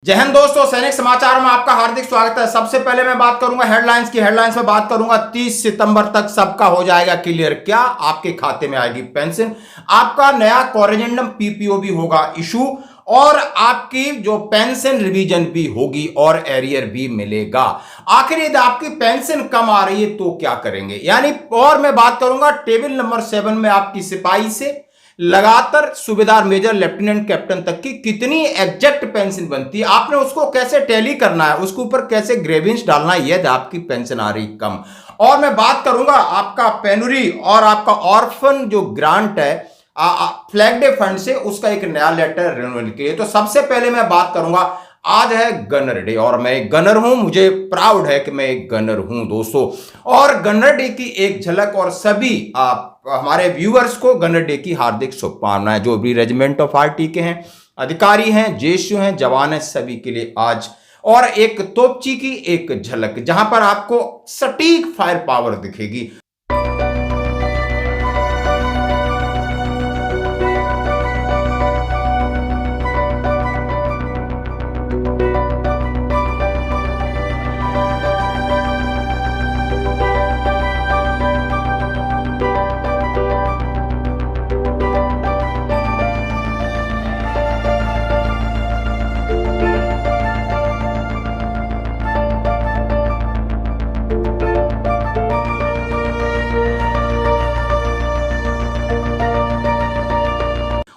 जय हिंद दोस्तों, सैनिक समाचार में आपका हार्दिक स्वागत है। सबसे पहले मैं बात करूंगा हेडलाइंस की। हेडलाइंस में बात करूंगा 30 सितंबर तक सबका हो जाएगा क्लियर। क्या आपके खाते में आएगी पेंशन, आपका नया कोरिजेंडम पीपीओ भी होगा इशू, और आपकी जो पेंशन रिवीजन भी होगी और एरियर भी मिलेगा। आखिर यदि आपकी पेंशन कम आ रही है तो क्या करेंगे, यानी और मैं बात करूंगा टेबल नंबर 7 में आपकी सिपाही से लगातार सूबेदार, मेजर, लेफ्टिनेंट, कैप्टन तक की कितनी एग्जैक्ट पेंशन बनती है, आपने उसको कैसे टैली करना है, उसके ऊपर कैसे ग्रेविंस डालना है यदि आपकी पेंशन आ रही कम। और मैं बात करूंगा आपका पेनुरी और आपका ऑर्फन जो ग्रांट है फ्लैग डे फंड से, उसका एक नया लेटर रिन्यूअल के लिए। तो सबसे पहले मैं बात करूंगा, आज है गनर डे और मैं एक गनर हूं, मुझे प्राउड है कि मैं एक गनर हूं दोस्तों। और गनर डे की एक झलक और सभी हमारे व्यूअर्स को गनर डे की हार्दिक शुभकामनाएं। जो भी रेजिमेंट ऑफ आर्टी के हैं, अधिकारी हैं, जेएसयू हैं, जवान हैं, सभी के लिए आज। और एक तोपची की एक झलक जहां पर आपको सटीक फायर पावर दिखेगी।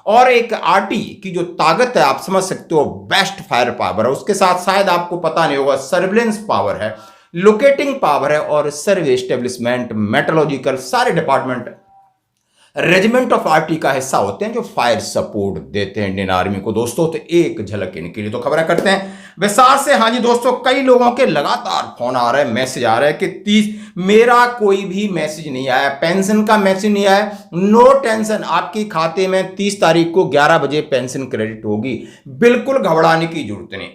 और एक आरटी की जो ताकत है, आप समझ सकते हो, बेस्ट फायर पावर है। उसके साथ शायद आपको पता नहीं होगा, सर्विलेंस पावर है, लोकेटिंग पावर है, और सर्वे एस्टेब्लिशमेंट, मेट्रोलॉजिकल, सारे डिपार्टमेंट रेजिमेंट ऑफ आर्टी का हिस्सा होते हैं जो फायर सपोर्ट देते हैं इंडियन आर्मी को दोस्तों। तो एक झलक इनके लिए तो खबरें करते हैं विस्तार से। हाँ जी दोस्तों, कई लोगों के लगातार फोन आ रहे हैं, मैसेज आ रहे हैं कि 30 मेरा कोई भी मैसेज नहीं आया, पेंशन का मैसेज नहीं आया। नो टेंशन, आपके खाते में 30 तारीख को 11 बजे पेंशन क्रेडिट होगी, बिल्कुल घबराने की जरूरत नहीं।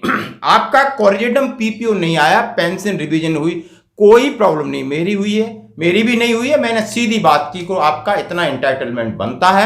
आपका कोरिजेंडम पीपीओ नहीं आया, पेंशन रिवीजन हुई, कोई प्रॉब्लम नहीं। मेरी हुई है, मेरी भी नहीं हुई है, मैंने सीधी बात की को आपका इतना एंटाइटलमेंट बनता है।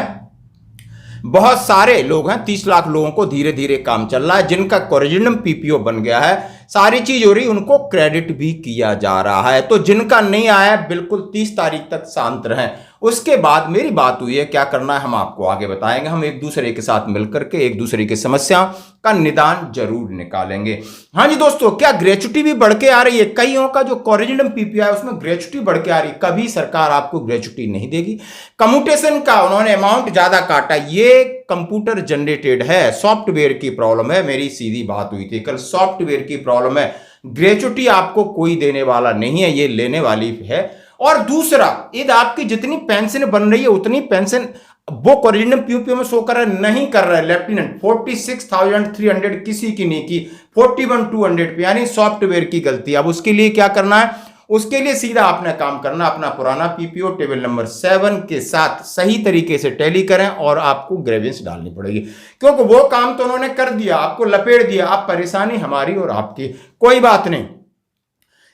बहुत सारे लोग हैं, 30 लाख लोगों को धीरे धीरे काम चल रहा है, जिनका कोरिजेंडम पीपीओ बन गया है, सारी चीज हो रही, उनको क्रेडिट भी किया जा रहा है। तो जिनका नहीं आया है बिल्कुल 30 तारीख तक शांत रहें। उसके बाद मेरी बात हुई है, क्या करना है हम आपको आगे बताएंगे। हम एक दूसरे के साथ मिलकर के एक दूसरे की समस्या का निदान जरूर निकालेंगे। हाँ जी दोस्तों, क्या ग्रेचुटी भी बढ़ के आ रही है? कईयों का जो कोरिजेंडम पीपीओ है उसमें ग्रेचुटी बढ़ के आ रही है। कभी सरकार आपको ग्रेचुटी नहीं देगी। कम्यूटेशन का उन्होंने अमाउंट ज्यादा काटा, ये कंप्यूटर जनरेटेड है, सॉफ्टवेयर की प्रॉब्लम है। मेरी सीधी बात हुई थी कल, सॉफ्टवेयर की प्रॉब्लम है। ग्रेचुटी आपको कोई देने वाला नहीं है, ये लेने वाली है। और दूसरा, यदि आपकी जितनी पेंशन बन रही है उतनी पेंशन वो कोरिजेंडम पीपीओ में शो कर रहा है, नहीं कर रहा है। लेफ्टिनेंट 46,300 किसी की नहीं की, 41,200 पे, यानी सॉफ्टवेयर की गलती। अब उसके लिए क्या करना है? उसके लिए सीधा आपने काम करना, अपना पुराना पीपीओ टेबल नंबर 7 के साथ सही तरीके से टैली करें और आपको ग्रेविंस डालनी पड़ेगी, क्योंकि वो काम तो उन्होंने कर दिया, आपको लपेट दिया। आप परेशानी हमारी और आपकी, कोई बात नहीं।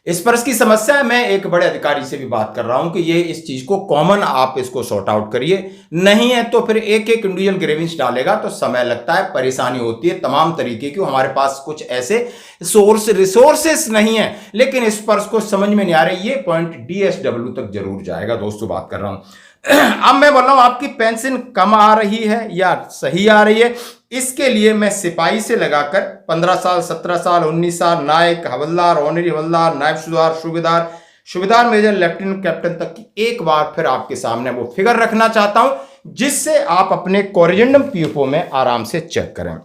इस पर की समस्या है, मैं एक बड़े अधिकारी से भी बात कर रहा हूं कि ये इस चीज को कॉमन आप इसको सॉर्ट आउट करिए, नहीं है तो फिर एक एक इंडिविजुअल ग्रेविंस डालेगा तो समय लगता है, परेशानी होती है तमाम तरीके की। हमारे पास कुछ ऐसे रिसोर्सेस नहीं है, लेकिन इस पर को समझ में नहीं आ रही। ये पॉइंट डीएसडब्ल्यू तक जरूर जाएगा दोस्तों, बात कर रहा हूं। अब मैं बोल रहा हूं आपकी पेंशन कम आ रही है या सही आ रही है, इसके लिए मैं सिपाही से लगाकर 15 साल, 17 साल, 19 साल, नायक, हवलदार, ऑनरी हवलदार, नायब सूबेदार, सूबेदार, सूबेदार मेजर, लेफ्टिनेंट, कैप्टन तक की एक बार फिर आपके सामने वो फिगर रखना चाहता हूं, जिससे आप अपने कोरिजेंडम पीपीओ में आराम से चेक करें।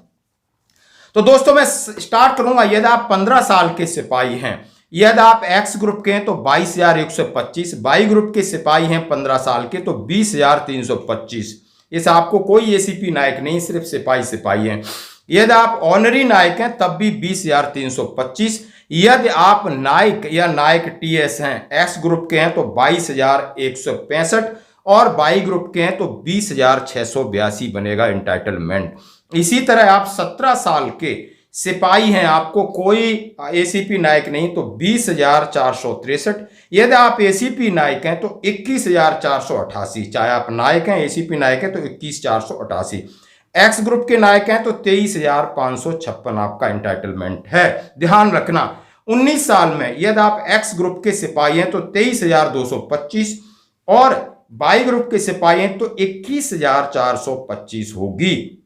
तो दोस्तों मैं स्टार्ट करूंगा। यदि आप 15 साल के सिपाही हैं, यदि आप एक्स ग्रुप के हैं तो 22,125, वाई ग्रुप के सिपाही हैं 15 साल के तो 20,325। इस आपको कोई एसीपी नायक नहीं, सिर्फ सिपाही सिपाही हैं। यदि आप ऑनरी नायक हैं तब भी 20,325। यदि आप नायक या नायक टीएस हैं, एक्स ग्रुप के हैं तो 22,165, और वाई ग्रुप के हैं तो 20,682 बनेगा एंटाइटलमेंट। इसी तरह आप 17 साल के सिपाही हैं, आपको कोई एसीपी नायक नहीं तो 20,463। यदि आप एसीपी नायक हैं तो 21,488, चाहे आप नायक हैं एसीपी नायक हैं तो 21,488। एक्स ग्रुप के नायक हैं तो 23,556 आपका एंटाइटलमेंट है। ध्यान रखना 19 साल में यदि आप एक्स ग्रुप के सिपाही हैं तो 23,225 और वाई ग्रुप के सिपाही हैं तो 21,425 होगी।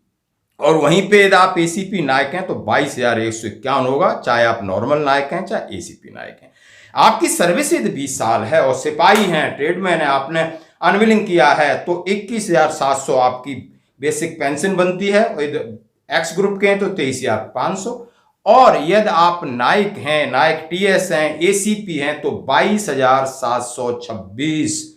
और वहीं पे यदि आप एसीपी नायक हैं तो 22,151 होगा, चाहे आप नॉर्मल नायक हैं चाहे एसीपी नायक हैं। आपकी सर्विस यदि 20 साल है और सिपाही हैं, ट्रेडमैन है, आपने अनविलिंग किया है तो 21,700 आपकी बेसिक पेंशन बनती है। और यदि एक्स ग्रुप के हैं तो 23,500 और यदि आप नायक हैं, नायक टीएस हैं, एसीपी हैं तो 22,726।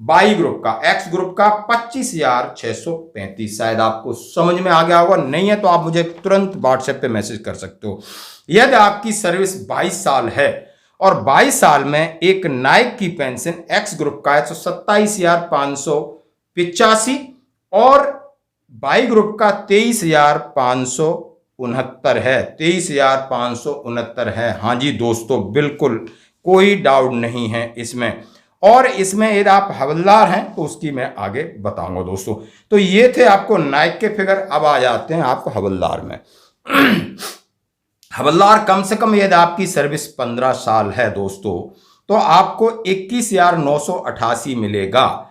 वाई ग्रुप का, एक्स ग्रुप का 25,635। शायद आपको समझ में आ गया होगा, नहीं है तो आप मुझे तुरंत व्हाट्सएप पे मैसेज कर सकते हो। यदि आपकी सर्विस 22 साल है और 22 साल में एक नायक की पेंशन एक्स ग्रुप का है तो 27,585 और वाई ग्रुप का 23,569 है। 23,569 है। हाँ जी दोस्तों, बिल्कुल कोई डाउट नहीं है इसमें। और इसमें यदि आप हवलदार हैं तो उसकी मैं आगे बताऊंगा दोस्तों। तो ये थे आपको नायक के फिगर। अब आ जाते हैं आपको हवलदार में। हवलदार कम से कम यदि आपकी सर्विस 15 साल है दोस्तों तो आपको 21,988 मिलेगा।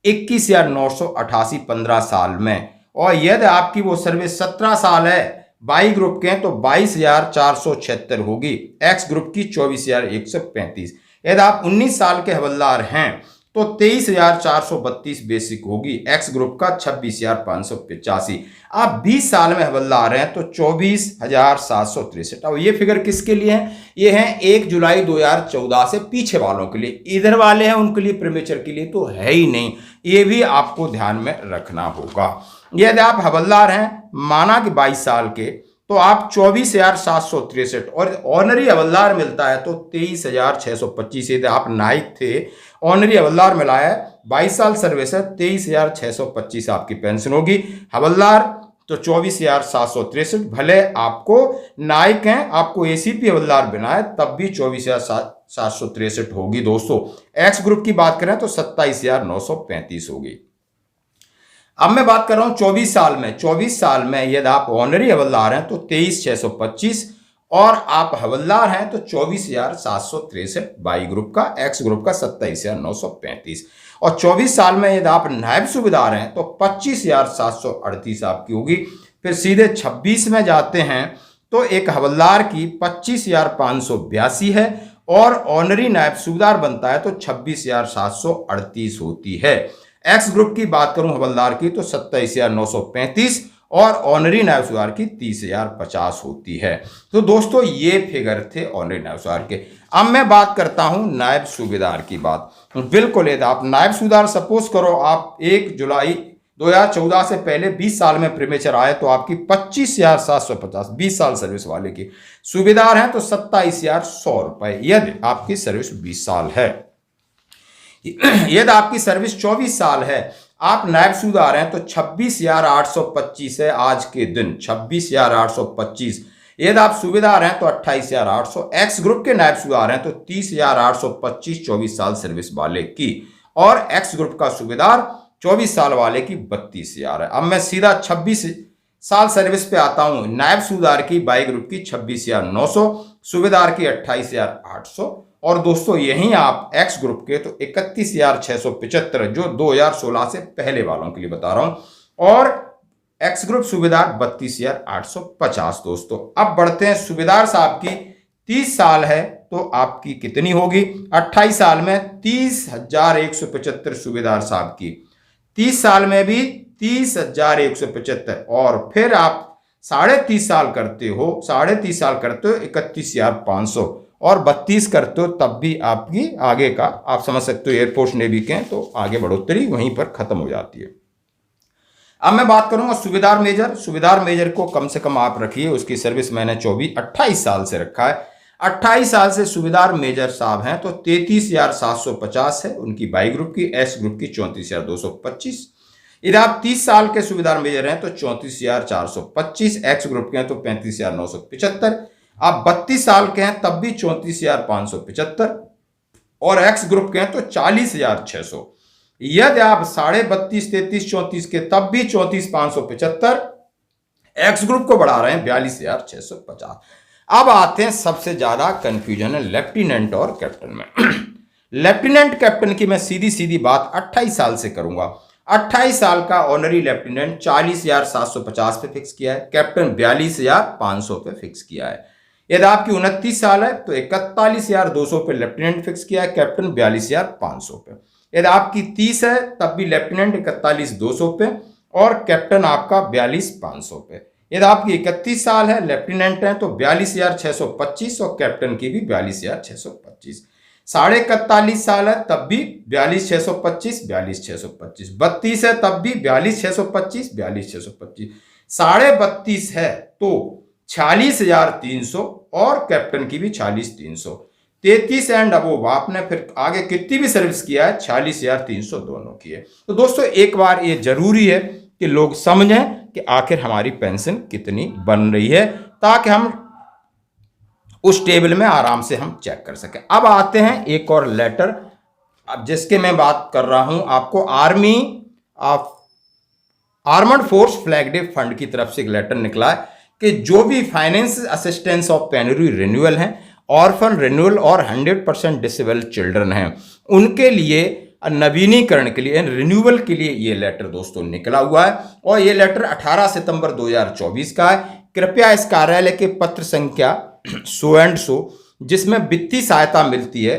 21,988 15 साल में। और यदि आपकी वो सर्विस 17 साल है, वाई ग्रुप के हैं तो 22,476 होगी। एक्स ग्रुप की 24,135। यदि आप 19 साल के हवलदार हैं तो 23,432 बेसिक होगी। एक्स ग्रुप का 26,585। आप 20 साल में हवलदार हैं तो 24,763। अब ये फिगर किसके लिए है? ये है 1 जुलाई 2014 से पीछे वालों के लिए। इधर वाले हैं उनके लिए, प्रीमेचर के लिए तो है ही नहीं। ये भी आपको ध्यान में रखना होगा। यदि आप हवलदार हैं माना कि 22 साल के तो आप 24,763 और ऑनरी हवलदार मिलता है तो 23,625। यदि आप नायक थे, ऑनरी हवलदार मिला है, 22 साल सर्विस है, 23,625 आपकी पेंशन होगी। हवलदार तो 24,763। भले आपको नायक हैं, आपको एसीपी हवलदार बना है तब भी 24,763 होगी दोस्तों। एक्स ग्रुप की बात करें तो 27,935 होगी। अब मैं बात कर रहा हूं 24 साल में। 24 साल में यदि आप ऑनरी हवलदार हैं तो 23,625 और आप हवलदार हैं तो 24,763 वाई ग्रुप का, एक्स ग्रुप का 27,935। और 24 साल में यदि आप नायब सूबेदार हैं तो 25,738 आपकी होगी। फिर सीधे 26 में जाते हैं तो एक हवलदार की 25,582 है और ऑनरी नायब सूबेदार बनता है तो 26,738 होती है। एक्स ग्रुप की बात करूं हवलदार की तो 27,935 और ऑनरी नायब सूबेदार की 30,050 होती है। तो दोस्तों ये फिगर थे ऑनरी नायब सूबेदार के। अब मैं बात करता हूं नायब सूबेदार की बात। बिल्कुल यदि आप नायब सूबेदार सपोज करो आप 1 जुलाई 2014 से पहले 20 साल में प्रीमेचर आए तो आपकी 25,750, 20 साल सर्विस वाले की। सूबेदार हैं तो 27,100 रुपए यदि आपकी सर्विस 20 साल है। यदि आपकी सर्विस 24 साल है, आप नायब सूबेदार हैं तो 26,825 है आज के दिन, 26,825। यदि आप सूबेदार हैं तो 28,800। एक्स ग्रुप के नायब सूबेदार हैं तो 30,825 24 साल सर्विस वाले की। और एक्स ग्रुप का सूबेदार 24 साल वाले की 32,000 है। अब मैं सीधा 26 साल सर्विस पे आता हूं। नायब सूबेदार की वाई ग्रुप की 26,900, सूबेदार की 28,800 और दोस्तों यहीं आप एक्स ग्रुप के तो 31,675 जो 2016 से पहले वालों के लिए बता रहा हूं और एक्स ग्रुप सूबेदार 32,850 दोस्तों। अब बढ़ते हैं सूबेदार साहब की 30 साल है तो आपकी कितनी होगी? 28 साल में 30,175 सूबेदार साहब की, 30 साल में भी 30,175 और फिर आप 30.5 साल करते हो, 30.5 साल करते हो 31,500 और 32 करते हो तब भी आपकी आगे का आप समझ सकते हो एयरफोर्स नेवी के तो आगे बढ़ोतरी वहीं पर खत्म हो जाती है। अब मैं बात करूंगा सूबेदार मेजर। सूबेदार मेजर को कम से कम आप रखिए, उसकी सर्विस मैंने 28 साल से रखा है। 28 साल से सूबेदार मेजर साहब हैं तो 33,750 है उनकी वाई ग्रुप की, एस ग्रुप की 34,225। यदि आप 30 साल के सूबेदार मेजर हैं तो 34,425, एक्स ग्रुप के हैं तो 35,975। आप 32 साल के हैं तब भी 34,575 और एक्स ग्रुप के हैं तो 40,600। यदि आप 32.5, 33, 34 के तब भी 34,575। एक्स ग्रुप को बढ़ा रहे हैं 42,650। अब आते हैं सबसे ज्यादा कंफ्यूजन है लेफ्टिनेंट और कैप्टन में। लेफ्टिनेंट कैप्टन की मैं सीधी सीधी बात 28 साल से करूंगा। 28 साल का ऑनरी लेफ्टिनेंट 40,750 पे फिक्स किया है, कैप्टन 42,500 पे फिक्स किया है। यदि आपकी 29 साल है तो 41,200 पे लेफ्टिनेंट फिक्स किया है, कैप्टन 42,500 पे। यदि आपकी 30 है तब भी लेफ्टिनेंट 41,200 पे और कैप्टन आपका 42,500 पे। यदि आपकी 31 साल है, लेफ्टिनेंट है तो 42,625 और कैप्टन की भी 42,625। 41 साल है तब भी 42,625, 42,625। 32 है तब भी 42,625, 42,625। 32.5 है तो 46,300 और कैप्टन की भी 46,300। 33 एंड अबोव आपने फिर आगे कितनी भी सर्विस किया है 46,300 दोनों की है। तो दोस्तों एक बार ये जरूरी है कि लोग समझें कि आखिर हमारी पेंशन कितनी बन रही है, ताकि हम उस टेबल में आराम से हम चेक कर सकें। अब आते हैं एक और लेटर, अब जिसके मैं बात कर रहा हूं आपको army of armed force flag day fund की तरफ से एक लेटर निकला है कि जो भी फाइनेंस असिस्टेंस ऑफ पेनरी रिन्यूअल हैं, ऑर्फन रिन्यूअल और 100% डिसेबल चिल्ड्रन हैं, उनके लिए नवीनीकरण के लिए रिन्यूअल के लिए ये लेटर दोस्तों निकला हुआ है। और ये लेटर 18 सितंबर 2024 का है। कृपया इस कार्यालय के पत्र संख्या सो एंड सो, जिसमें वित्तीय सहायता मिलती है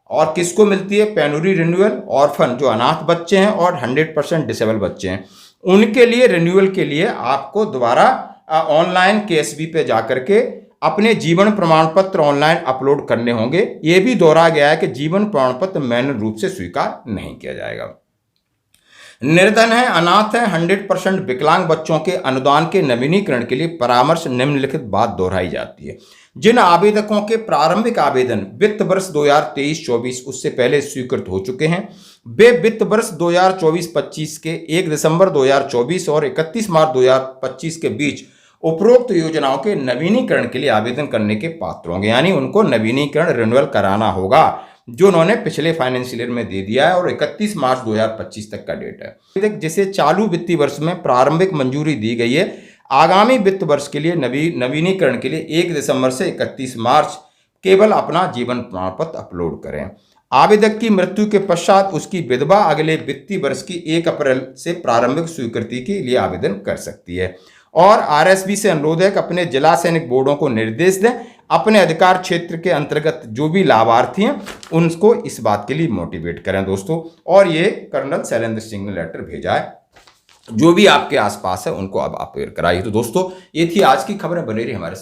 और किसको मिलती है, पेनरी रिन्यूअल, ऑर्फन जो अनाथ बच्चे हैं और 100% डिसेबल बच्चे हैं, उनके लिए रिन्यूअल के लिए आपको दोबारा ऑनलाइन केएसबी पे जाकर के अपने जीवन प्रमाण पत्र ऑनलाइन अपलोड करने होंगे। यह भी दोहराया गया है कि जीवन प्रमाण पत्र मैन्युअल रूप से स्वीकार नहीं किया जाएगा। निर्धन है, अनाथ है, 100% विकलांग बच्चों के अनुदान के नवीनीकरण के लिए परामर्श निम्नलिखित बात दोहराई जाती है। जिन आवेदकों के प्रारंभिक आवेदन वित्त वर्ष 2023-24 उससे पहले स्वीकृत हो चुके हैं, वे वित्त वर्ष 2024-25 के 1 दिसंबर 2024 और 31 मार्च 2025 के बीच उपरोक्त योजनाओं के नवीनीकरण के लिए आवेदन करने के पात्र होंगे। यानी उनको नवीनीकरण रिन्यूअल कराना होगा, जो उन्होंने पिछले फाइनेंशियल ईयर में दे दिया है और 31 मार्च 2025 तक का डेट है। जिसे चालू वित्तीय वर्ष में प्रारंभिक मंजूरी दी गई है, आगामी वित्त वर्ष के लिए नवीनीकरण के लिए 1 दिसंबर से 31 मार्च केवल अपना जीवन प्रमाण पत्र अपलोड करें। आवेदक की मृत्यु के पश्चात उसकी विधवा अगले वित्तीय वर्ष की 1 अप्रैल से प्रारंभिक स्वीकृति के लिए आवेदन कर सकती है। और आरएसबी से अनुरोध है कि अपने जिला सैनिक बोर्डों को निर्देश दें, अपने अधिकार क्षेत्र के अंतर्गत जो भी लाभार्थी हैं उनको इस बात के लिए मोटिवेट करें दोस्तों। और ये कर्नल शैलेंद्र सिंह ने लेटर भेजा है, जो भी आपके आसपास है उनको अब आप अवेयर कराइए। तो दोस्तों ये थी आज की खबरें, बने रही हमारे